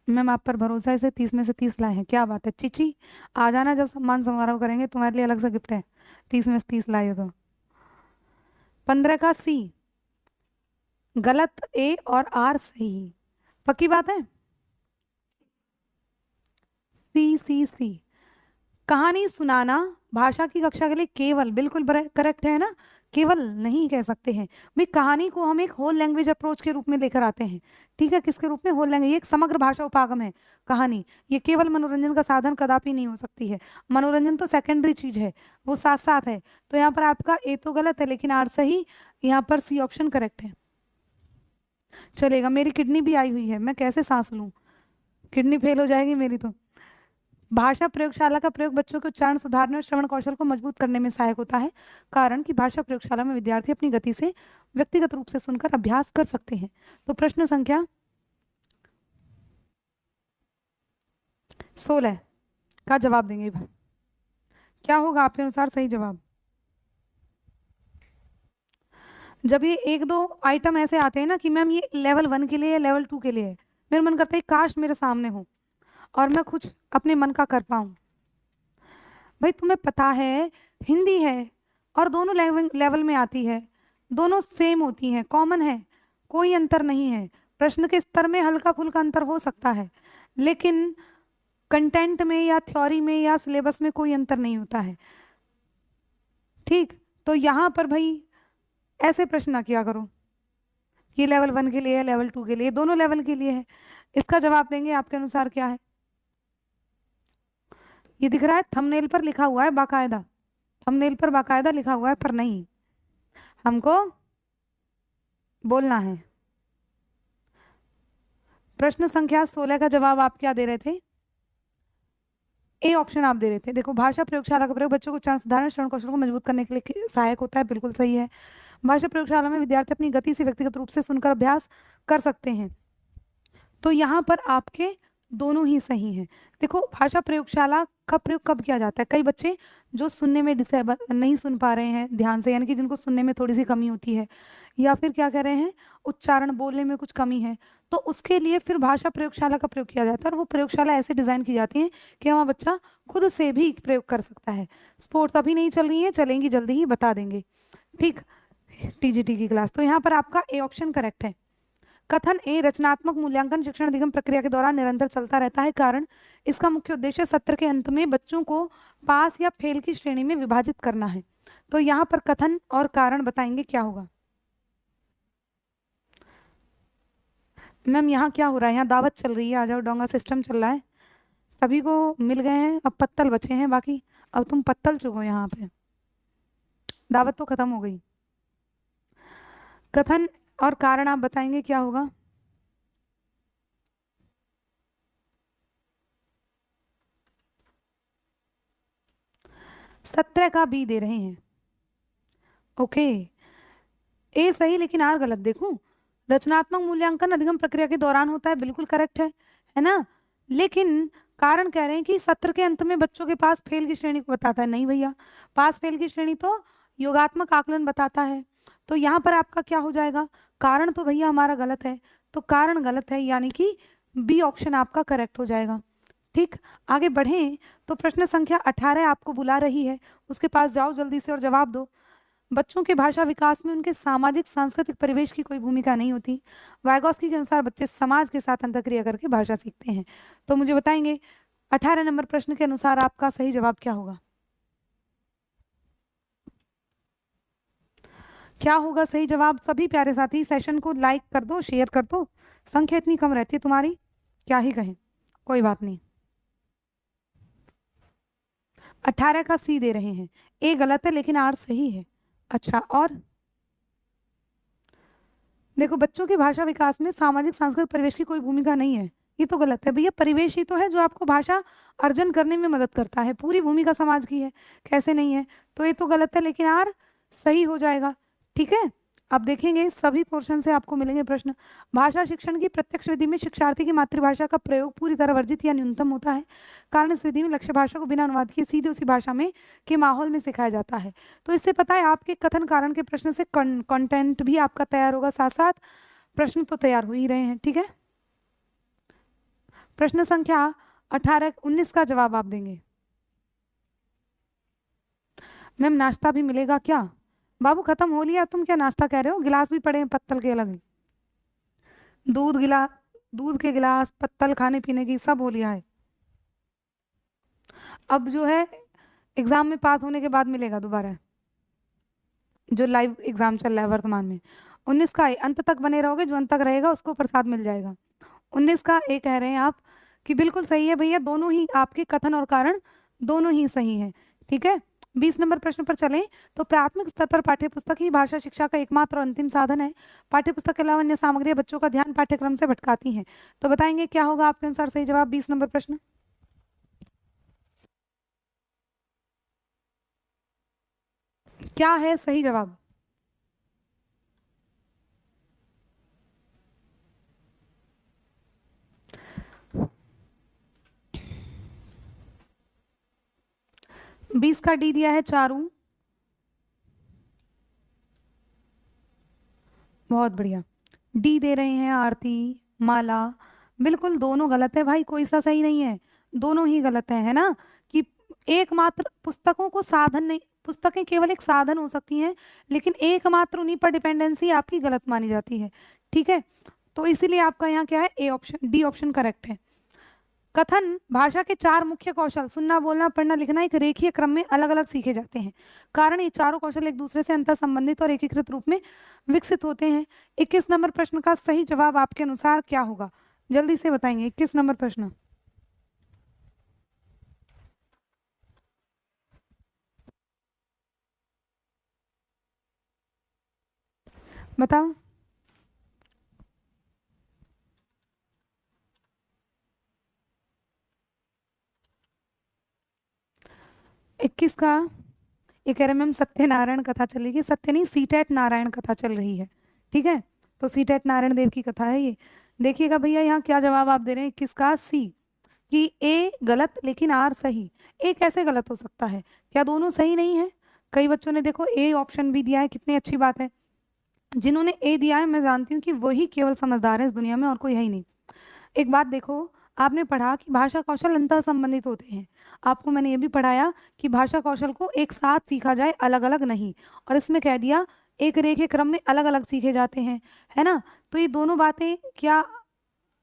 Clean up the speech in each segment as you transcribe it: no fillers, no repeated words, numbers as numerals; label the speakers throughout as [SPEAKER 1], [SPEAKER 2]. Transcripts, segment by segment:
[SPEAKER 1] Ma'am आप पर भरोसा है, इसे 30 में से 30 लाए हैं, क्या बात है चीची। आ जाना, जब सम्मान समारोह करेंगे तुम्हारे लिए अलग से गिफ्ट है। 30 में से 30 लाए हो तो। 15 का सी गलत, ए और आर सही। पक्की बात है। सी सी सी। कहानी सुनाना भाषा की कक्षा के लिए केवल, बिल्कुल करेक्ट है ना। केवल नहीं कह सकते हैं भाई, कहानी को हम एक होल लैंग्वेज अप्रोच के रूप में लेकर आते हैं। ठीक है, किसके रूप में? होल लैंग्वेज, ये एक समग्र भाषा उपागम है कहानी। ये केवल मनोरंजन का साधन कदापि नहीं हो सकती है। मनोरंजन तो सेकेंडरी चीज है, वो साथ साथ है। तो यहाँ पर आपका ए तो गलत है लेकिन आर सही। यहाँ पर सी ऑप्शन करेक्ट है। चलेगा, मेरी किडनी भी आई हुई है, मैं कैसे सांस लूं? किडनी फेल हो जाएगी मेरी तो। भाषा प्रयोगशाला का प्रयोग बच्चों के उच्चारण सुधारने और श्रवण कौशल को मजबूत करने में सहायक होता है। कारण कि भाषा प्रयोगशाला में विद्यार्थी अपनी गति से व्यक्तिगत रूप से सुनकर अभ्यास कर सकते हैं। तो प्रश्न संख्या 16 का जवाब देंगे भाई। क्या होगा आपके अनुसार सही जवाब? जब ये एक दो आइटम ऐसे आते हैं ना कि मैम ये लेवल 1 के लिए है, लेवल 2 के लिए है, मेरा मन करता है काश मेरे सामने हो और मैं कुछ अपने मन का कर पाऊं। भाई तुम्हें पता है हिंदी है और दोनों लेवल लेवल में आती है, दोनों सेम होती हैं, कॉमन है, कोई अंतर नहीं है। प्रश्न के स्तर में हल्का फुल्का अंतर हो सकता है लेकिन कंटेंट में या थ्योरी में या सिलेबस में कोई अंतर नहीं होता है। ठीक, तो यहाँ पर भाई ऐसे प्रश्न ना किया करो, ये लेवल 1 के लिए है, लेवल 2 के लिए, दोनों लेवल के लिए है। इसका जवाब देंगे आपके अनुसार क्या है? ये दिख रहा है थंबनेल पर लिखा हुआ है बाकायदा, थंबनेल पर बाकायदा लिखा हुआ है, पर नहीं, हमको बोलना है। प्रश्न संख्या 16 का जवाब आप क्या दे रहे थे? ए ऑप्शन आप दे रहे थे। देखो, भाषा प्रयोगशाला का प्रयोग बच्चों को उच्चारण सुधारने श्रवण कौशल को मजबूत करने के लिए सहायक होता है, बिल्कुल सही है। भाषा प्रयोगशाला में विद्यार्थी अपनी गति से व्यक्तिगत रूप से सुनकर अभ्यास कर सकते हैं। तो यहाँ पर आपके दोनों ही सही हैं। देखो, भाषा प्रयोगशाला का प्रयोग कब किया जाता है? कई बच्चे जो सुनने में डिसेबल नहीं सुन पा रहे हैं ध्यान से, यानी कि जिनको सुनने में थोड़ी सी कमी होती है, या फिर क्या कह रहे हैं, उच्चारण बोलने में कुछ कमी है, तो उसके लिए फिर भाषा प्रयोगशाला का प्रयोग किया जाता है। और वो प्रयोगशाला ऐसे डिजाइन की जाती है कि हमारा बच्चा खुद से भी प्रयोग कर सकता है। स्पोर्ट्स अभी नहीं चल रही है, चलेंगी जल्दी ही, बता देंगे। ठीक, टीजीटी की क्लास। तो यहाँ पर आपका ए ऑप्शन करेक्ट है। कथन ए, रचनात्मक मूल्यांकन शिक्षण अधिगम प्रक्रिया के दौरान निरंतर चलता रहता है। कारण, इसका मुख्य उद्देश्य सत्र के अंत में बच्चों को पास या फेल की श्रेणी में विभाजित करना है। तो यहाँ पर कथन और कारण बताएंगे क्या होगा। मैम यहाँ क्या हो रहा है? यहाँ दावत चल रही है, आ जाओ, डोंगा सिस्टम चल रहा है, सभी को मिल गए हैं, अब पत्तल बचे हैं बाकी। अब तुम पत्तल चुगो यहाँ पे, दावत तो खत्म हो गई। कथन और कारण आप बताएंगे क्या होगा। 17 का बी दे रहे हैं। ओके, ए सही लेकिन आर गलत। देखूं, रचनात्मक मूल्यांकन अधिगम प्रक्रिया के दौरान होता है, बिल्कुल करेक्ट है ना। लेकिन कारण कह रहे हैं कि सत्र के अंत में बच्चों के पास फेल की श्रेणी को बताता है। नहीं भैया, पास फेल की श्रेणी तो योगात्मक आकलन बताता है। तो यहाँ पर आपका क्या हो जाएगा? कारण तो भैया हमारा गलत है, तो कारण गलत है, यानी कि बी ऑप्शन आपका करेक्ट हो जाएगा। ठीक, आगे बढ़ें तो प्रश्न संख्या 18 आपको बुला रही है, उसके पास जाओ जल्दी से और जवाब दो। बच्चों के भाषा विकास में उनके सामाजिक सांस्कृतिक परिवेश की कोई भूमिका नहीं होती। वाइगॉस्की के अनुसार बच्चे समाज के साथ अंतःक्रिया करके भाषा सीखते हैं। तो मुझे बताएंगे 18 नंबर प्रश्न के अनुसार आपका सही जवाब क्या होगा? क्या होगा सही जवाब? सभी प्यारे साथी सेशन को लाइक कर दो, शेयर कर दो, संख्या इतनी कम रहती है तुम्हारी, क्या ही कहें, कोई बात नहीं। 18 का सी दे रहे हैं, ए गलत है लेकिन आर सही है। अच्छा, और देखो, बच्चों की भाषा विकास में सामाजिक सांस्कृतिक परिवेश की कोई भूमिका नहीं है, ये तो गलत है भैया। परिवेश ही तो है जो आपको भाषा अर्जन करने में मदद करता है, पूरी भूमिका समाज की है, कैसे नहीं है? तो ये तो गलत है लेकिन आर सही हो जाएगा। ठीक है, अब देखेंगे सभी पोर्शन से आपको मिलेंगे प्रश्न। भाषा शिक्षण की प्रत्यक्ष विधि में शिक्षार्थी की मातृभाषा का प्रयोग पूरी तरह वर्जित या न्यूनतम होता है। कारण इस विधि में लक्ष्य भाषा को बिना अनुवाद किए सीधे उसी भाषा में के माहौल में सिखाया जाता है। तो इससे पता है आपके कथन कारण के प्रश्न से कंटेंट भी आपका तैयार होगा, साथ साथ प्रश्न तो तैयार हो ही रहे हैं। ठीक है, प्रश्न संख्या 19 का जवाब आप देंगे। मैम नाश्ता भी मिलेगा क्या? बाबू खत्म हो लिया, तुम क्या नाश्ता कह रहे हो? गिलास भी पड़े हैं पत्तल के अलग। दूध गिलास, दूध के गिलास, पत्तल खाने पीने की सब हो लिया है। अब जो है एग्जाम में पास होने के बाद मिलेगा दोबारा, जो लाइव एग्जाम चल रहा है वर्तमान में। 19 का अंत तक बने रहोगे, जो अंत तक रहेगा उसको प्रसाद मिल जाएगा। 19 का ए कह रहे हैं आप कि बिल्कुल सही है भैया, दोनों ही आपके कथन और कारण दोनों ही सही हैं। ठीक है, 20 नंबर प्रश्न पर चलें तो प्राथमिक स्तर पर पाठ्यपुस्तक ही भाषा शिक्षा का एकमात्र और अंतिम साधन है। पाठ्यपुस्तक के अलावा अन्य सामग्रियां बच्चों का ध्यान पाठ्यक्रम से भटकाती हैं। तो बताएंगे क्या होगा आपके अनुसार सही जवाब 20 नंबर प्रश्न? क्या है सही जवाब? बीस का डी दिया है चारू, बहुत बढ़िया। डी दे रहे हैं आरती, माला, बिल्कुल दोनों गलत है भाई, कोई सा सही नहीं है, दोनों ही गलत है ना। कि एकमात्र पुस्तकों को साधन नहीं, पुस्तकें केवल एक साधन हो सकती हैं, लेकिन एकमात्र उन्हीं पर डिपेंडेंसी आपकी गलत मानी जाती है। ठीक है, तो इसीलिए आपका यहाँ क्या है, A option, D option correct है। कथन भाषा के चार मुख्य कौशल सुनना, बोलना, पढ़ना, लिखना एक रेखीय क्रम में अलग अलग सीखे जाते हैं। कारण ये चारों कौशल एक दूसरे से अंतर संबंधित और एकीकृत रूप में विकसित होते हैं। 21 नंबर प्रश्न का सही जवाब आपके अनुसार क्या होगा? जल्दी से बताएंगे। 21 नंबर प्रश्न बताओ। 21 का ये कह रहे मैम सत्यनारायण कथा चलेगी। सत्य नहीं, सीटेट नारायण कथा चल रही है। ठीक है, तो सीटेट नारायण देव की कथा है ये। देखिएगा भैया यहाँ क्या जवाब आप दे रहे हैं, किसका? सी, कि ए गलत लेकिन आर सही। ए कैसे गलत हो सकता है? क्या दोनों सही नहीं है? कई बच्चों ने देखो ए ऑप्शन भी दिया है, कितनी अच्छी बात है। जिन्होंने ए दिया है मैं जानती हूँ कि वही केवल समझदार है इस दुनिया में, और कोई है ही नहीं। एक बात देखो, आपने पढ़ा कि भाषा कौशल अंतः संबंधित होते हैं। आपको मैंने ये भी पढ़ाया कि भाषा कौशल को एक साथ सीखा जाए, अलग अलग नहीं। और इसमें कह दिया एक रेखीय क्रम में अलग अलग सीखे जाते हैं, है ना। तो ये दोनों बातें क्या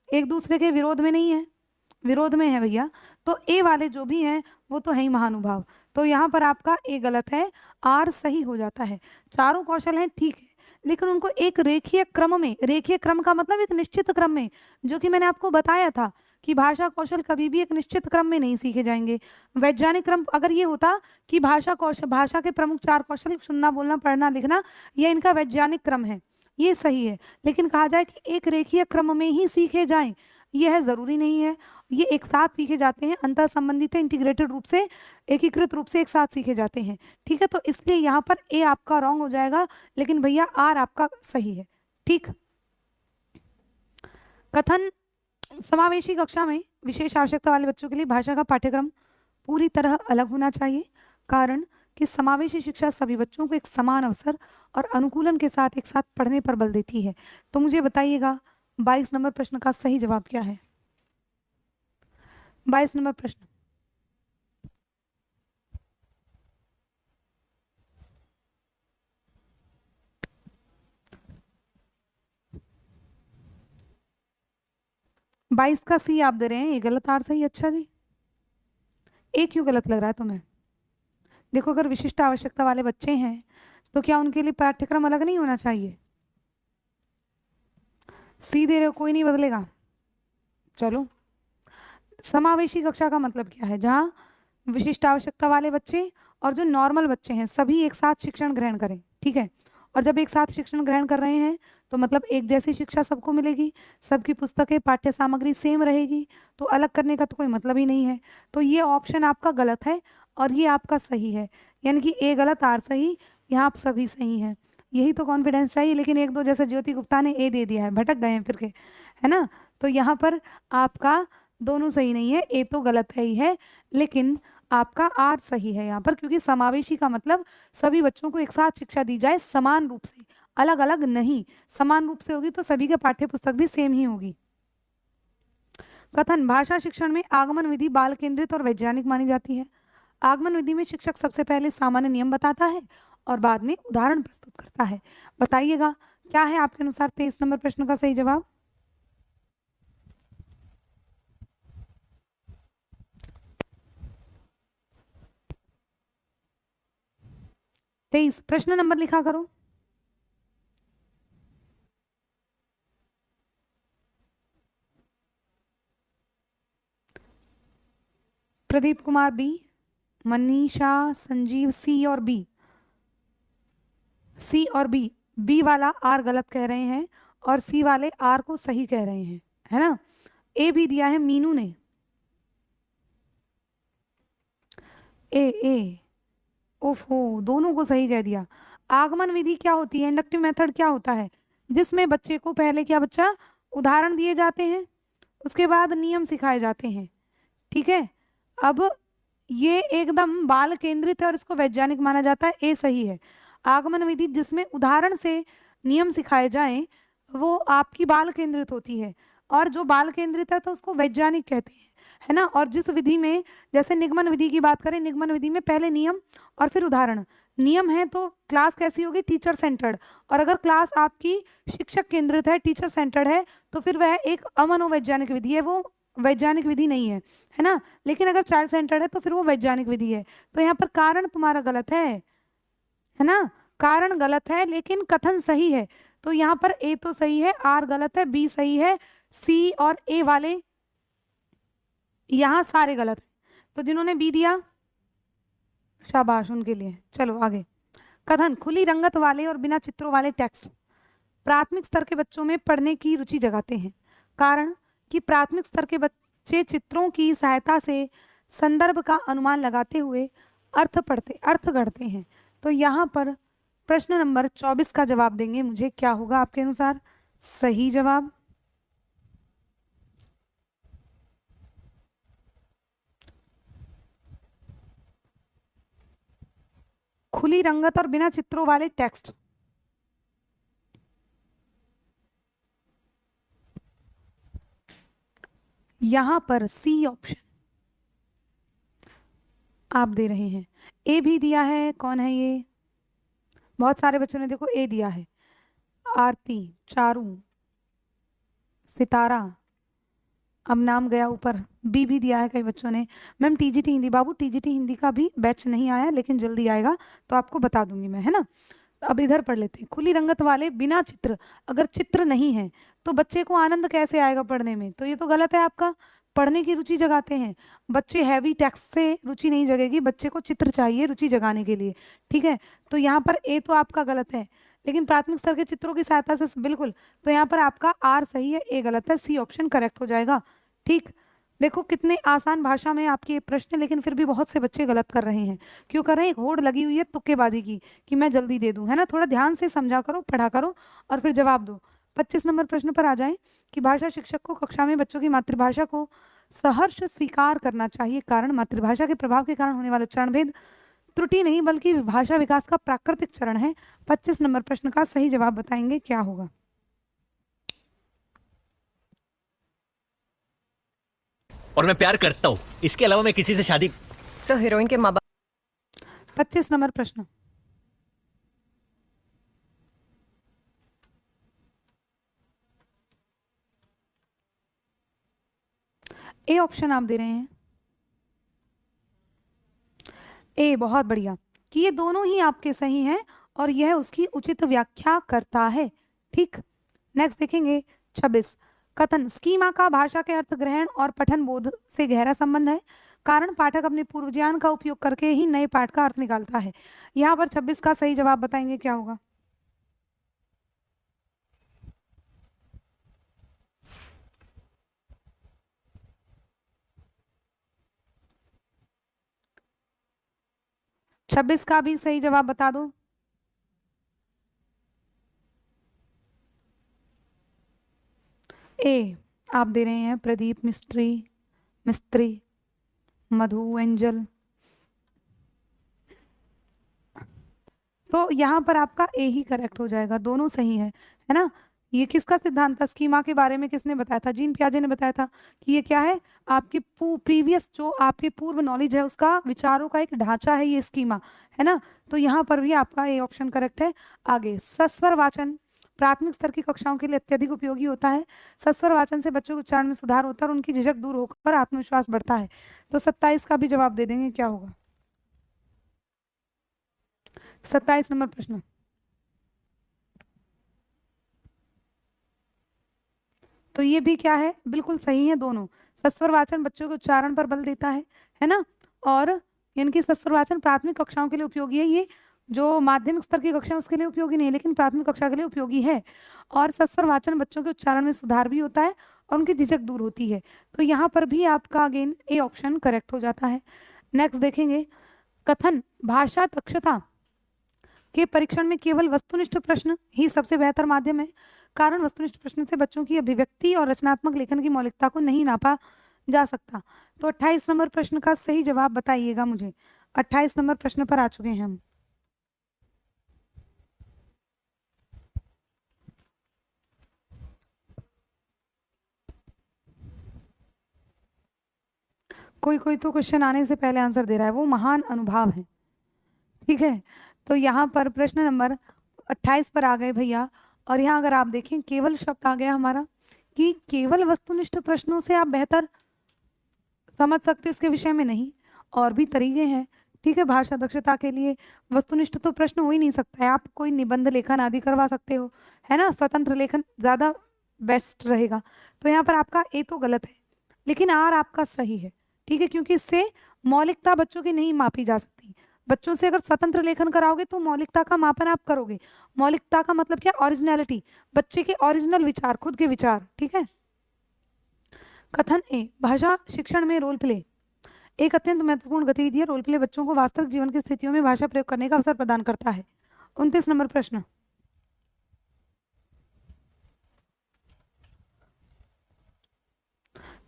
[SPEAKER 1] एक दूसरे के विरोध में नहीं है? विरोध में है भैया। तो ए वाले जो भी हैं वो तो है ही महानुभाव। तो यहाँ पर आपका ए गलत है, आर सही हो जाता है। चारों कौशल हैं ठीक है, लेकिन उनको एक रेखीय क्रम में, रेखीय क्रम का मतलब एक निश्चित क्रम में, जो कि मैंने आपको बताया था कि भाषा कौशल कभी भी एक निश्चित क्रम में नहीं सीखे जाएंगे। वैज्ञानिक क्रम अगर ये होता कि भाषा कौशल, भाषा के प्रमुख चार कौशल सुनना, बोलना, पढ़ना, लिखना, यह इनका वैज्ञानिक क्रम है, ये सही है। लेकिन कहा जाए कि एक रेखीय क्रम में ही सीखे जाएं, यह जरूरी नहीं है। ये एक साथ सीखे जाते हैं, अंतर संबंधित है, इंटीग्रेटेड रूप से, एकीकृत रूप से एक साथ सीखे जाते हैं। ठीक है, तो इसलिए यहाँ पर ए आपका रॉन्ग हो जाएगा, लेकिन भैया आर आपका सही है। ठीक, कथन समावेशी कक्षा में विशेष आवश्यकता वाले बच्चों के लिए भाषा का पाठ्यक्रम पूरी तरह अलग होना चाहिए। कारण कि समावेशी शिक्षा सभी बच्चों को एक समान अवसर और अनुकूलन के साथ एक साथ पढ़ने पर बल देती है। तो मुझे बताइएगा 22 नंबर प्रश्न का सही जवाब क्या है? 22 नंबर प्रश्न, बाईस का सी आप दे रहे हैं, ये गलत आर सही। अच्छा जी, ए क्यों गलत लग रहा है तुम्हें? देखो अगर विशिष्ट आवश्यकता वाले बच्चे हैं तो क्या उनके लिए पाठ्यक्रम अलग नहीं होना चाहिए? सी दे रहे हो, कोई नहीं बदलेगा। चलो, समावेशी कक्षा का मतलब क्या है? जहाँ विशिष्ट आवश्यकता वाले बच्चे और जो नॉर्मल बच्चे हैं सभी एक साथ शिक्षण ग्रहण करें। ठीक है, और जब एक साथ शिक्षण ग्रहण कर रहे हैं तो मतलब एक जैसी शिक्षा सबको मिलेगी, सबकी पुस्तकें, पाठ्य सामग्री सेम रहेगी, तो अलग करने का तो कोई मतलब ही नहीं है। तो ये ऑप्शन आपका गलत है और ये आपका सही है, यानी कि ए गलत आर सही, यहाँ आप सभी सही हैं। यही तो कॉन्फिडेंस चाहिए, लेकिन एक दो जैसे ज्योति गुप्ता ने ए दे दिया है, भटक गए हैं फिर के, है ना। तो यहाँ पर आपका दोनों सही नहीं है, ए तो गलत है ही है, लेकिन आपका आर सही है यहाँ पर, क्योंकि समावेशी का मतलब सभी बच्चों को एक साथ शिक्षा दी जाए समान रूप से, अलग अलग नहीं। समान रूप से होगी तो सभी के पाठ्य पुस्तक भी सेम ही होगी। कथन भाषा शिक्षण में आगमन विधि बाल केंद्रित और वैज्ञानिक मानी जाती है। आगमन विधि में शिक्षक सबसे पहले सामान्य नियम बताता है और बाद में उदाहरण प्रस्तुत करता है। बताइएगा क्या है आपके अनुसार 23 नंबर प्रश्न का सही जवाब? तेईस प्रश्न नंबर लिखा करो। प्रदीप कुमार बी, मनीषा, संजीव सी और बी। सी और बी, बी वाला आर गलत कह रहे हैं और सी वाले आर को सही कह रहे हैं, है ना। ए भी दिया है मीनू ने। ए ओफो, दोनों को सही कह दिया। आगमन विधि क्या होती है? इंडक्टिव मेथड क्या होता है? जिसमें बच्चे को पहले क्या बच्चा उदाहरण दिए जाते हैं, उसके बाद नियम सिखाए जाते हैं। ठीक है, अब ये एकदम बाल केंद्रित है और इसको वैज्ञानिक माना जाता है। ए सही है। आगमन विधि जिसमें उदाहरण से नियम सिखाए जाएं वो आपकी बाल केंद्रित होती है, और जो बाल केंद्रित है तो उसको वैज्ञानिक कहते हैं, है ना। और जिस विधि में, जैसे निगमन विधि की बात करें, निगमन विधि में पहले नियम और फिर उदाहरण। नियम है तो क्लास कैसी होगी? Teacher centred. और अगर क्लास आपकी शिक्षक केंद्रित है, टीचर सेंटर्ड है, तो फिर वह एक अमनोवैज्ञानिक विधि है, वो वैज्ञानिक विधि नहीं है ना। लेकिन अगर चाइल्ड सेंटर्ड है तो फिर वो वैज्ञानिक विधि है। तो यहाँ पर कारण तुम्हारा गलत है ना। कारण गलत है लेकिन कथन सही है। तो यहाँ पर ए तो सही है, आर गलत है, बी सही है, सी और ए वाले यहाँ सारे गलत है। तो जिन्होंने बी दिया शाबाश उनके लिए। चलो आगे। कथन खुली रंगत वाले और बिना चित्रों वाले टेक्स्ट प्राथमिक स्तर के बच्चों में पढ़ने की रुचि जगाते हैं। कारण कि प्राथमिक स्तर के बच्चे चित्रों की सहायता से संदर्भ का अनुमान लगाते हुए अर्थ गढ़ते हैं। तो यहाँ पर प्रश्न नंबर 24 का जवाब देंगे मुझे, क्या होगा आपके अनुसार सही जवाब? खुली रंगत और बिना चित्रों वाले टेक्स्ट। यहां पर सी ऑप्शन आप दे रहे हैं। ए भी दिया है, कौन है ये? बहुत सारे बच्चों ने देखो ए दिया है। आरती, चारू, सितारा, अब नाम गया ऊपर। बी भी दिया है कई बच्चों ने। मैम टीजीटी हिंदी, बाबू टीजीटी हिंदी का भी बैच नहीं आया लेकिन जल्दी आएगा तो आपको बता दूंगी मैं, है ना। अब इधर पढ़ लेते हैं। खुली रंगत वाले बिना चित्र, अगर चित्र नहीं है तो बच्चे को आनंद कैसे आएगा पढ़ने में? तो ये तो गलत है आपका। पढ़ने की रुचि जगाते हैं बच्चे, हैवी टेक्स्ट से रुचि नहीं जगेगी, बच्चे को चित्र चाहिए रुचि जगाने के लिए। ठीक है, तो यहाँ पर ए तो आपका गलत है, लेकिन प्राथमिक स्तर के चित्रों की सहायता से बिल्कुल। तो यहाँ पर आपका आर सही है, ए गलत है, सी ऑप्शन करेक्ट हो जाएगा। ठीक, देखो कितने आसान भाषा में आपके ये प्रश्न, लेकिन फिर भी बहुत से बच्चे गलत कर रहे हैं। क्यों कर रहे हैं? एक होड़ लगी हुई है तुक्केबाजी की कि मैं जल्दी दे दूं, है ना। थोड़ा ध्यान से समझा करो, पढ़ा करो और फिर जवाब दो। 25 नंबर प्रश्न पर आ जाएं कि भाषा शिक्षक को कक्षा में बच्चों की मातृभाषा को सहर्ष स्वीकार करना चाहिए। कारण मातृभाषा के प्रभाव के कारण होने वाला चरणभेद त्रुटि नहीं बल्कि भाषा विकास का प्राकृतिक चरण है। 25 नंबर प्रश्न का सही जवाब बताएंगे, क्या होगा?
[SPEAKER 2] और मैं प्यार करता हूँ, इसके अलावा मैं किसी से शादी।
[SPEAKER 3] सर हीरोइन के माँ बाप।
[SPEAKER 1] 25 नंबर प्रश्न। ए ऑप्शन आप दे रहे हैं। ए, बहुत बढ़िया, कि ये दोनों ही आपके सही हैं और यह उसकी उचित व्याख्या करता है। ठीक, नेक्स्ट देखेंगे 26। कथन स्कीमा का भाषा के अर्थ ग्रहण और पठन बोध से गहरा संबंध है। कारण पाठक अपने पूर्व ज्ञान का उपयोग करके ही नए पाठ का अर्थ निकालता है। यहाँ पर 26 का सही जवाब बताएंगे, क्या होगा? छब्बीस का भी सही जवाब बता दो। ए आप दे रहे हैं प्रदीप मिस्त्री, मधु, एंजल। तो यहाँ पर आपका ए ही करेक्ट हो जाएगा, दोनों सही है ना। ये किसका सिद्धांत था? स्कीमा के बारे में किसने बताया था? जीन पियाजे ने बताया था कि ये क्या है, आपके प्रीवियस जो आपके पूर्व नॉलेज है उसका, विचारों का एक ढांचा है ये स्कीमा, है ना। तो यहाँ पर भी आपका ये ऑप्शन करेक्ट है। आगे, सस्वर वाचन प्राथमिक स्तर की कक्षाओं के लिए अत्यधिक उपयोगी होता है। सस्वर वाचन से बच्चों के उच्चारण में सुधार होता है और उनकी झिझक दूर होकर आत्मविश्वास बढ़ता है। तो 27 का भी जवाब दे देंगे, क्या होगा? 27 नंबर प्रश्न। तो ये भी क्या है, बिल्कुल सही है दोनों। सस्वर वाचन बच्चों के उच्चारण पर बल देता है ना। और इनकी सस्वर वाचन प्राथमिक कक्षाओं के लिए उपयोगी है। ये जो माध्यमिक स्तर की कक्षा है उसके लिए उपयोगी नहीं है, लेकिन प्राथमिक कक्षा के लिए उपयोगी है। और सस्वर वाचन बच्चों के उच्चारण में सुधार भी होता है और उनकी झिझक दूर होती है। तो यहाँ पर भी आपका अगेन ए ऑप्शन करेक्ट हो जाता है। नेक्स्ट देखेंगे, कथन भाषा दक्षता के परीक्षण में केवल वस्तुनिष्ठ प्रश्न ही सबसे बेहतर माध्यम है। कारण वस्तुनिष्ठ प्रश्न से बच्चों की अभिव्यक्ति और रचनात्मक लेखन की मौलिकता को नहीं नापा जा सकता। तो 28 नंबर प्रश्न का सही जवाब बताइएगा मुझे। 28 नंबर प्रश्न पर आ चुके हैं हम। कोई कोई तो क्वेश्चन आने से पहले आंसर दे रहा है, वो महान अनुभव है। ठीक है, तो यहाँ पर प्रश्न नंबर 28 पर आ गए भैया। और यहाँ अगर आप देखें, केवल शब्द आ गया हमारा कि केवल वस्तुनिष्ठ प्रश्नों से आप बेहतर समझ सकते हो इसके विषय में, नहीं, और भी तरीके हैं। ठीक है, भाषा दक्षता के लिए वस्तुनिष्ठ तो प्रश्न हो ही नहीं सकता है। आप कोई निबंध लेखन आदि करवा सकते हो, है ना, स्वतंत्र लेखन ज़्यादा बेस्ट रहेगा। तो यहाँ पर आपका ए तो गलत है, लेकिन आर आपका सही है। ठीक है, क्योंकि इससे मौलिकता बच्चों की नहीं मापी जा सकती। बच्चों से अगर स्वतंत्र लेखन कराओगे तो मौलिकता का मापन आप करोगे। मौलिकता का मतलब क्या? ओरिजिनलिटी, बच्चे के ओरिजिनल विचार, खुद के विचार। ठीक है। कथन ए, भाषा शिक्षण में रोल प्ले एक अत्यंत महत्वपूर्ण गतिविधि है। रोल प्ले बच्चों को वास्तविक जीवन की स्थितियों में भाषा प्रयोग करने का अवसर प्रदान करता है। 29 नंबर प्रश्न।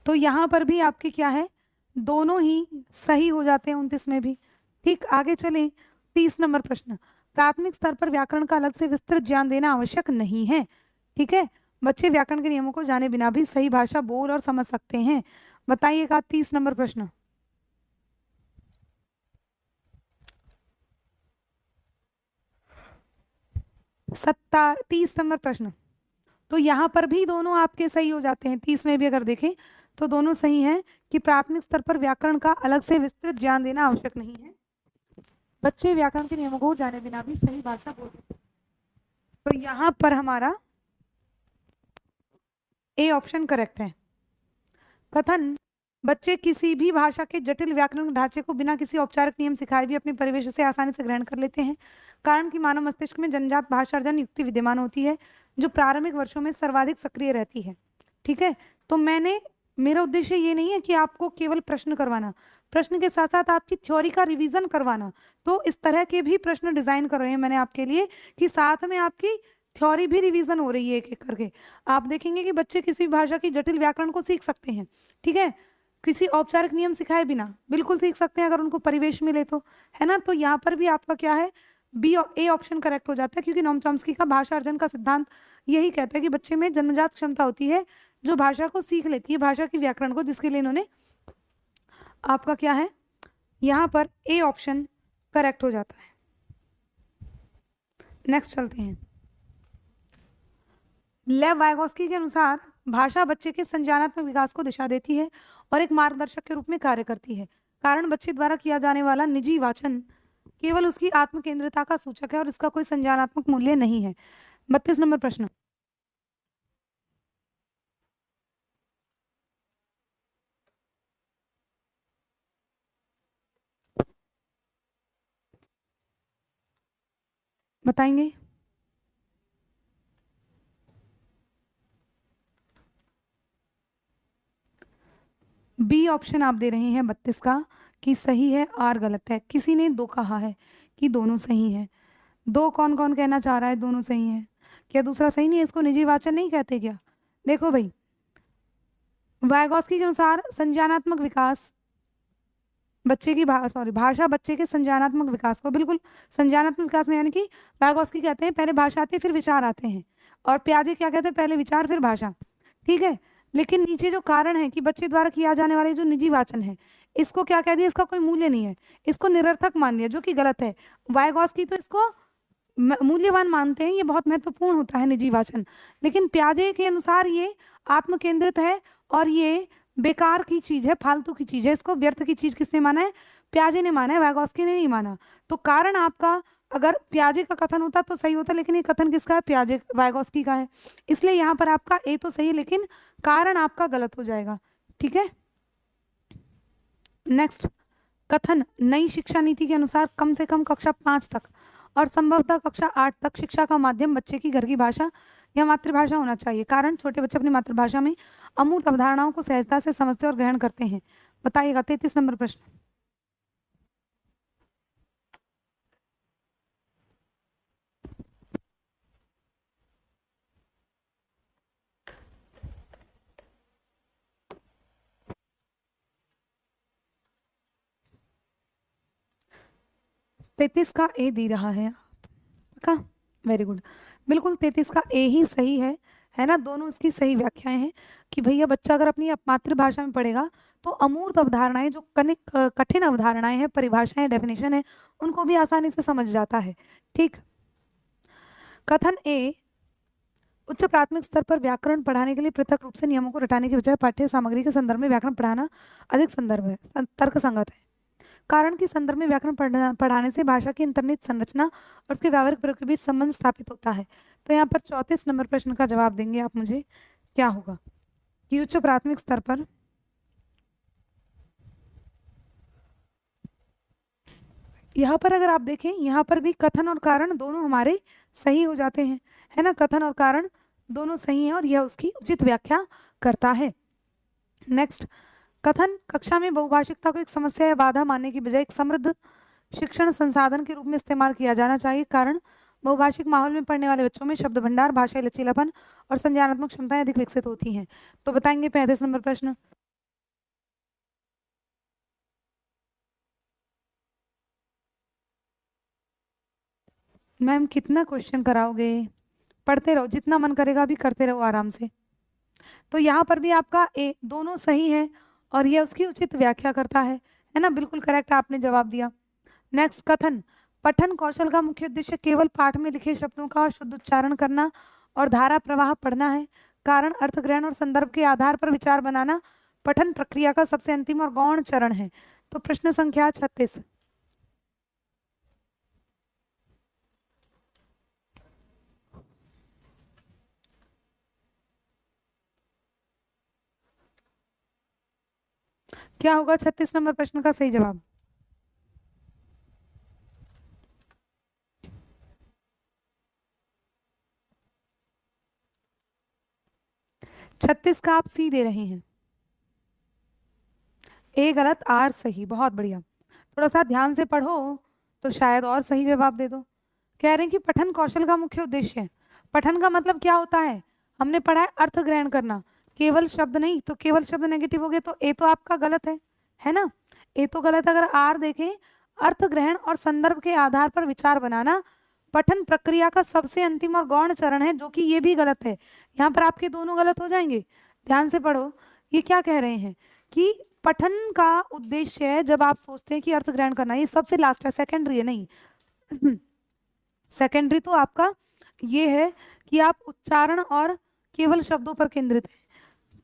[SPEAKER 1] तो यहाँ पर भी आपके क्या है, दोनों ही सही हो जाते हैं 29 में भी। ठीक, आगे चलें। 30 नंबर प्रश्न, प्राथमिक स्तर पर व्याकरण का अलग से विस्तृत ज्ञान देना आवश्यक नहीं है। ठीक है, बच्चे व्याकरण के नियमों को जाने बिना भी सही भाषा बोल और समझ सकते हैं। बताइएगा 30 नंबर प्रश्न। 30 नंबर प्रश्न। तो यहाँ पर भी दोनों आपके सही हो जाते हैं। 30 में भी अगर देखें तो दोनों सही हैं कि प्राथमिक स्तर पर व्याकरण का अलग से विस्तृत ज्ञान देना आवश्यक नहीं है। बच्चे व्याकरण के नियमों को जाने बिना भी सही भाषा बोल सकते हैं। तो यहाँ पर हमारा ए ऑप्शन करेक्ट है। कथन, बच्चे किसी भी भाषा के जटिल व्याकरण ढांचे को बिना किसी औपचारिक नियम सिखाए भी अपने परिवेश से आसानी से ग्रहण कर लेते हैं। कारण कि मानव मस्तिष्क में जन्मजात भाषा अर्जन युक्ति विद्यमान होती है जो प्रारंभिक वर्षों में सर्वाधिक सक्रिय रहती है। ठीक है, तो मेरा उद्देश्य ये नहीं है कि आपको केवल प्रश्न करवाना, प्रश्न के साथ साथ आपकी थ्योरी का रिवीजन करवाना। तो इस तरह के भी प्रश्न डिजाइन कर रहे हैं मैंने आपके लिए कि साथ में आपकी थ्योरी भी रिवीजन हो रही है एक एक करके। आप देखेंगे कि बच्चे किसी भाषा की जटिल व्याकरण को सीख सकते हैं। ठीक है, किसी औपचारिक नियम सिखाए बिना बिल्कुल सीख सकते हैं अगर उनको परिवेश मिले तो, है ना। तो यहाँ पर भी आपका क्या है, बी ए ऑप्शन करेक्ट हो जाता है, क्योंकि नोम चॉम्स्की का भाषा अर्जन का सिद्धांत यही कहता है कि बच्चे में जन्मजात क्षमता होती है जो भाषा को सीख लेती है, भाषा की व्याकरण को, जिसके लिए इन्होंने आपका क्या है, यहाँ पर ए ऑप्शन करेक्ट हो जाता है। नेक्स्ट चलते हैं। लेव वाइगोस्की के अनुसार भाषा बच्चे के संज्ञानात्मक विकास को दिशा देती है और एक मार्गदर्शक के रूप में कार्य करती है। कारण बच्चे द्वारा किया जाने वाला निजी वाचन केवल उसकी आत्मकेंद्रिता का सूचक है और इसका कोई संज्ञानात्मक मूल्य नहीं है। 32 नंबर प्रश्न। बताएंगे? बी ऑप्शन आप दे रहे हैं 32 का कि सही है, आर गलत है। किसी ने दो कहा है कि दोनों सही है। दो कौन कौन कहना चाह रहा है दोनों सही है? क्या दूसरा सही नहीं है? इसको निजी वाचन नहीं कहते क्या? देखो भाई, वाइगोस्की के अनुसार संज्ञानात्मक विकास बच्चे की भाषा बच्चे के संज्ञानात्मक विकास को, बिल्कुल संज्ञानात्मक विकास में, यानी कि वाइगोस्की कहते हैं पहले भाषा आती है फिर विचार आते हैं। और पियाजे क्या कहते हैं, पहले विचार फिर भाषा, ठीक है। लेकिन नीचे जो कारण है कि बच्चे द्वारा किया जाने वाले जो निजी वाचन है, इसको क्या कह दिया, इसका कोई मूल्य नहीं है, इसको निरर्थक मान लिया, जो कि गलत है। वाइगॉस्की तो इसको मूल्यवान मानते हैं, ये बहुत महत्वपूर्ण होता है निजी वाचन। लेकिन पियाजे के अनुसार ये आत्म केंद्रित है और ये बेकार की चीज है, फालतू की चीज है। इसको व्यर्थ की चीज किसने माना है, पियाजे ने माना है, वाइगॉस्की ने नहीं माना। तो कारण आपका अगर पियाजे का कथन होता तो सही होता, लेकिन ये कथन किसका है, पियाजे वाइगॉस्की का है। इसलिए यहाँ पर आपका ए तो सही है, लेकिन कारण आपका गलत हो जाएगा, ठीक है। नेक्स्ट, कथन नई शिक्षा नीति के अनुसार कम से कम कक्षा 5 तक और संभवतः कक्षा 8 तक शिक्षा का माध्यम बच्चे की घर की भाषा या मातृभाषा होना चाहिए। कारण छोटे बच्चे अपनी मातृभाषा में अमूर्त अवधारणाओं को सहजता से समझते और ग्रहण करते हैं। बताइएगा 33 नंबर प्रश्न। तैतीस का ए दे रहा है का, वेरी गुड, बिल्कुल 33 का ए ही सही है ना। दोनों इसकी सही व्याख्याएं हैं कि भैया बच्चा अगर अपनी मातृभाषा में पढ़ेगा तो अमूर्त अवधारणाएं, जो कठिन अवधारणाएं हैं, परिभाषाएं, डेफिनेशन है, उनको भी आसानी से समझ जाता है, ठीक। कथन ए, उच्च प्राथमिक स्तर पर व्याकरण पढ़ाने के लिए पृथक रूप से नियमों को रटाने के बजाय पाठ्य सामग्री के संदर्भ में व्याकरण पढ़ाना अधिक संदर्भ है, तर्क संगत है। कारण की संदर्भ में व्याकरण पढ़ाने से भाषा की अंतर्निहित संरचना और उसके व्यावहारिक प्रयोग के बीच संबंध स्थापित होता है। तो यहाँ पर 34 नंबर प्रश्न का जवाब देंगे आप मुझे, क्या होगा कि उच्च प्राथमिक स्तर पर यहाँ पर अगर आप देखें, यहाँ पर भी कथन और कारण दोनों हमारे सही हो जाते हैं, है ना। कथन और कारण दोनों सही हैं और यह उसकी उचित व्याख्या करता है। नेक्स्ट, कथन कक्षा में बहुभाषिकता को एक समस्या या बाधा मानने की बजाय एक समृद्ध शिक्षण संसाधन के रूप में इस्तेमाल किया जाना चाहिए। कारण बहुभाषिक माहौल में पढ़ने वाले बच्चों में शब्द भंडार, भाषाई लचीलापन और संज्ञानात्मक क्षमताएं अधिक विकसित होती हैं। तो बताएंगे 35 नंबर प्रश्न। मैम कितना क्वेश्चन कराओगे, पढ़ते रहो, जितना मन करेगा अभी करते रहो आराम से। तो यहाँ पर भी आपका ए दोनों सही है और यह उसकी उचित व्याख्या करता है ना, बिल्कुल करेक्ट आपने जवाब दिया। नेक्स्ट, कथन पठन कौशल का मुख्य उद्देश्य केवल पाठ में लिखे शब्दों का शुद्ध उच्चारण करना और धारा प्रवाह पढ़ना है। कारण अर्थग्रहण और संदर्भ के आधार पर विचार बनाना पठन प्रक्रिया का सबसे अंतिम और गौण चरण है। तो प्रश्न संख्या 36। क्या होगा 36 नंबर प्रश्न का सही जवाब? 36 का आप सी दे रहे हैं, ए गलत, आर सही, बहुत बढ़िया। थोड़ा सा ध्यान से पढ़ो तो शायद और सही जवाब दे दो। कह रहे हैं कि पठन कौशल का मुख्य उद्देश्य है। पठन का मतलब क्या होता है, हमने पढ़ा है अर्थ ग्रहण करना, केवल शब्द नहीं। तो केवल शब्द नेगेटिव हो गए, तो ए तो आपका गलत है ना, ए तो गलत। अगर आर देखें, अर्थ ग्रहण और संदर्भ के आधार पर विचार बनाना पठन प्रक्रिया का सबसे अंतिम और गौण चरण है, जो कि ये भी गलत है। यहाँ पर आपके दोनों गलत हो जाएंगे, ध्यान से पढ़ो। ये क्या कह रहे हैं कि पठन का उद्देश्य है, जब आप सोचते हैं कि अर्थ ग्रहण करना, ये सबसे लास्ट है, सेकेंडरी है नहीं। सेकेंडरी तो आपका ये है कि आप उच्चारण और केवल शब्दों पर केंद्रित है।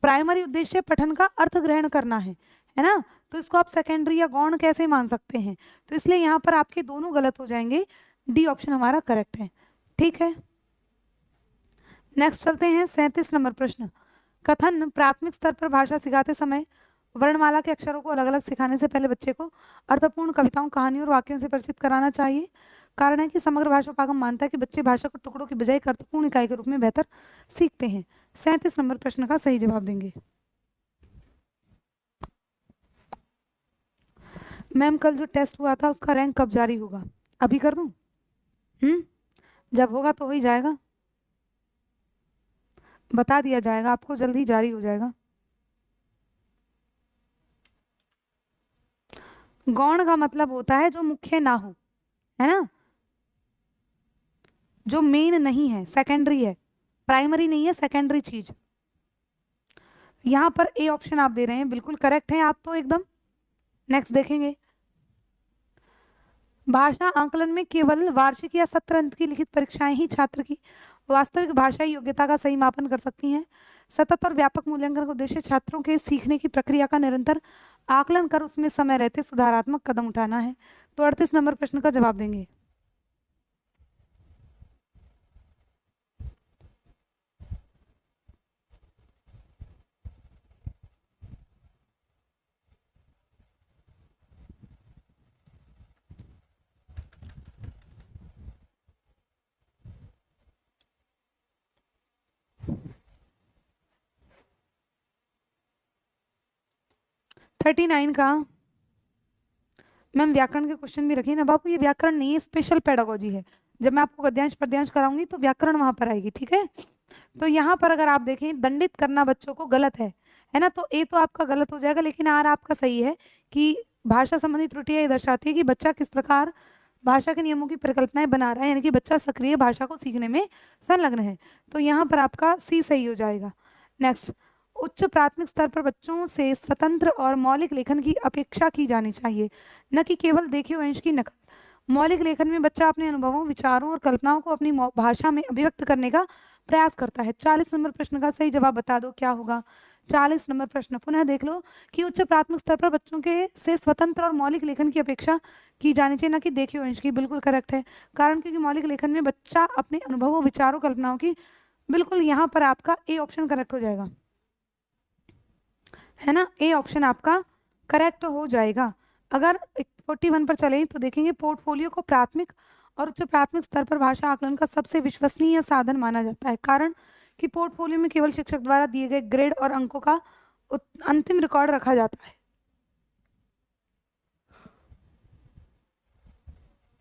[SPEAKER 1] प्राइमरी उद्देश्य पठन का अर्थ ग्रहण करना है ना। तो इसको आप सेकेंडरी या गौण कैसे मान सकते हैं? तो इसलिए यहाँ पर आपके दोनों गलत हो जाएंगे, डी ऑप्शन हमारा करेक्ट है, ठीक है। नेक्स्ट चलते हैं 37 नंबर प्रश्न। कथन प्राथमिक स्तर पर भाषा सिखाते समय वर्णमाला के अक्षरों को अलग अलग सिखाने से पहले बच्चे को अर्थपूर्ण कविताओं, कहानियों और वाक्यों से परिचित कराना चाहिए। कारण है कि समग्र भाषा उपागम मानता है कि बच्चे भाषा को टुकड़ों की बजाय एक अर्थपूर्ण इकाई के रूप में बेहतर सीखते हैं। 37 नंबर प्रश्न का सही जवाब देंगे। मैम कल जो टेस्ट हुआ था उसका रैंक कब जारी होगा? अभी कर दूं? जब होगा तो हो ही जाएगा, बता दिया जाएगा आपको, जल्दी जारी हो जाएगा। गौण का मतलब होता है जो मुख्य ना हो, है ना, जो मेन नहीं है, सेकेंडरी है। प्राइमरी नहीं है, सेकेंडरी चीज। यहाँ पर ए ऑप्शन आप दे रहे हैं, बिल्कुल करेक्ट है आप तो एकदम। नेक्स्ट देखेंगे, भाषा आंकलन में केवल वार्षिक या सत्र अंत की लिखित परीक्षाएं ही छात्र की वास्तविक भाषाई योग्यता का सही मापन कर सकती हैं। सतत और व्यापक मूल्यांकन का उद्देश्य छात्रों के सीखने की प्रक्रिया का निरंतर आकलन कर उसमें समय रहते सुधारात्मक कदम उठाना है। तो 38 नंबर प्रश्न का जवाब देंगे। थर्टी नाइन का मैम व्याकरण के क्वेश्चन भी रखिए ना बाबू, ये व्याकरण नहीं है, स्पेशल पेडागोजी है। जब मैं आपको गद्यांश पद्यांश कराऊंगी तो व्याकरण वहां पर आएगी, ठीक है। तो यहाँ पर अगर आप देखें, दंडित करना बच्चों को गलत है ना, तो ए तो आपका गलत हो जाएगा, लेकिन आर आपका सही है कि भाषा संबंधी त्रुटियां ये दर्शाती है कि बच्चा किस प्रकार भाषा के नियमों की परिकल्पनाएं बना रहा है, यानी कि बच्चा सक्रिय भाषा को सीखने में संलग्न है। तो यहाँ पर आपका सी सही हो जाएगा। नेक्स्ट, उच्च प्राथमिक स्तर पर बच्चों से स्वतंत्र और मौलिक लेखन की अपेक्षा की जानी चाहिए, न कि केवल देखे हुए अंश की नकल। मौलिक लेखन में बच्चा अपने अनुभवों, विचारों और कल्पनाओं को अपनी भाषा में अभिव्यक्त करने का प्रयास करता है। 40 नंबर प्रश्न का सही जवाब बता दो क्या होगा। 40 नंबर प्रश्न पुनः देख लो कि उच्च प्राथमिक स्तर पर बच्चों के से स्वतंत्र और मौलिक लेखन की अपेक्षा की जानी चाहिए, न कि देखे हुए अंश की। बिल्कुल करेक्ट है, कारण क्योंकि मौलिक लेखन में बच्चा अपने अनुभवों, विचारों, कल्पनाओं की, बिल्कुल यहाँ पर आपका ए ऑप्शन करेक्ट हो जाएगा, है ना। ए ऑप्शन आपका करेक्ट हो जाएगा। अगर 41 पर चलें तो देखेंगे, पोर्टफोलियो को प्राथमिक और उच्च प्राथमिक स्तर पर भाषा आकलन का सबसे विश्वसनीय साधन माना जाता है, कारण कि पोर्टफोलियो में केवल शिक्षक द्वारा दिए गए ग्रेड और अंकों का अंतिम रिकॉर्ड रखा जाता है।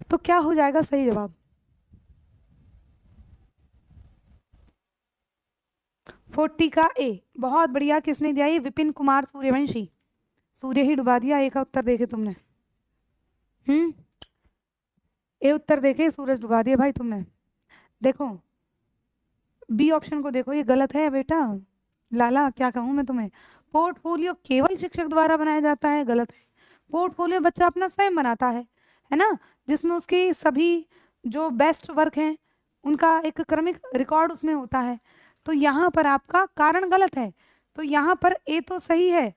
[SPEAKER 1] तो क्या हो जाएगा सही जवाब? 40 का ए। बहुत बढ़िया, किसने दिया ये? विपिन कुमार सूर्यवंशी। सूर्य ही डुबा दिया, ए का उत्तर देखे तुमने। ए उत्तर देके सूरज डुबा दिया भाई तुमने। देखो बी ऑप्शन को देखो, ये गलत है बेटा। लाला क्या कहूँ मैं तुम्हें, पोर्टफोलियो केवल शिक्षक द्वारा बनाया जाता है, गलत है। पोर्टफोलियो बच्चा अपना स्वयं बनाता है ना, जिसमें उसके सभी जो बेस्ट वर्क हैं उनका एक क्रमिक रिकॉर्ड उसमें होता है। तो यहाँ पर आपका कारण गलत है, तो यहाँ पर ए तो सही है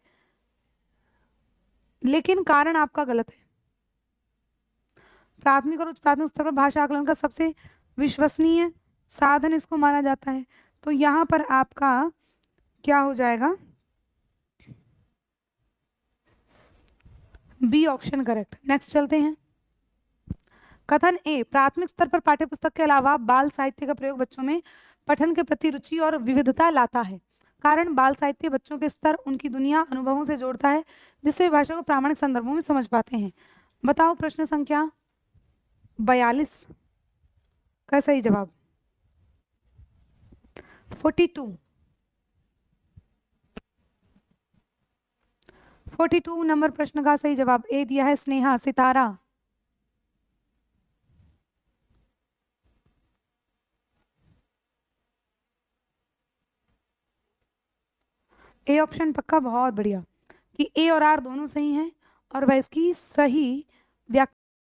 [SPEAKER 1] लेकिन कारण आपका गलत है। प्राथमिक और उच्च प्राथमिक स्तर पर भाषा आकलन का सबसे विश्वसनीय साधन इसको माना जाता है। तो यहाँ पर आपका क्या हो जाएगा? B option correct. नेक्स्ट चलते हैं। कथन ए, प्राथमिक स्तर पर पाठ्यपुस्तक के अलावा बाल साहित्य का प्रयोग बच्चों में पठन के प्रति रुचि और विविधता लाता है, कारण बाल साहित्य बच्चों के स्तर, उनकी दुनिया, अनुभवों से जोड़ता है, जिससे भाषा को प्रामाणिक संदर्भों में समझ पाते हैं। बताओ प्रश्न संख्या 42 का सही जवाब। 42 नंबर प्रश्न का सही जवाब ए दिया है स्नेहा सितारा। ए ऑप्शन पक्का, बहुत बढ़िया कि ए और आर दोनों सही हैं और वह इसकी सही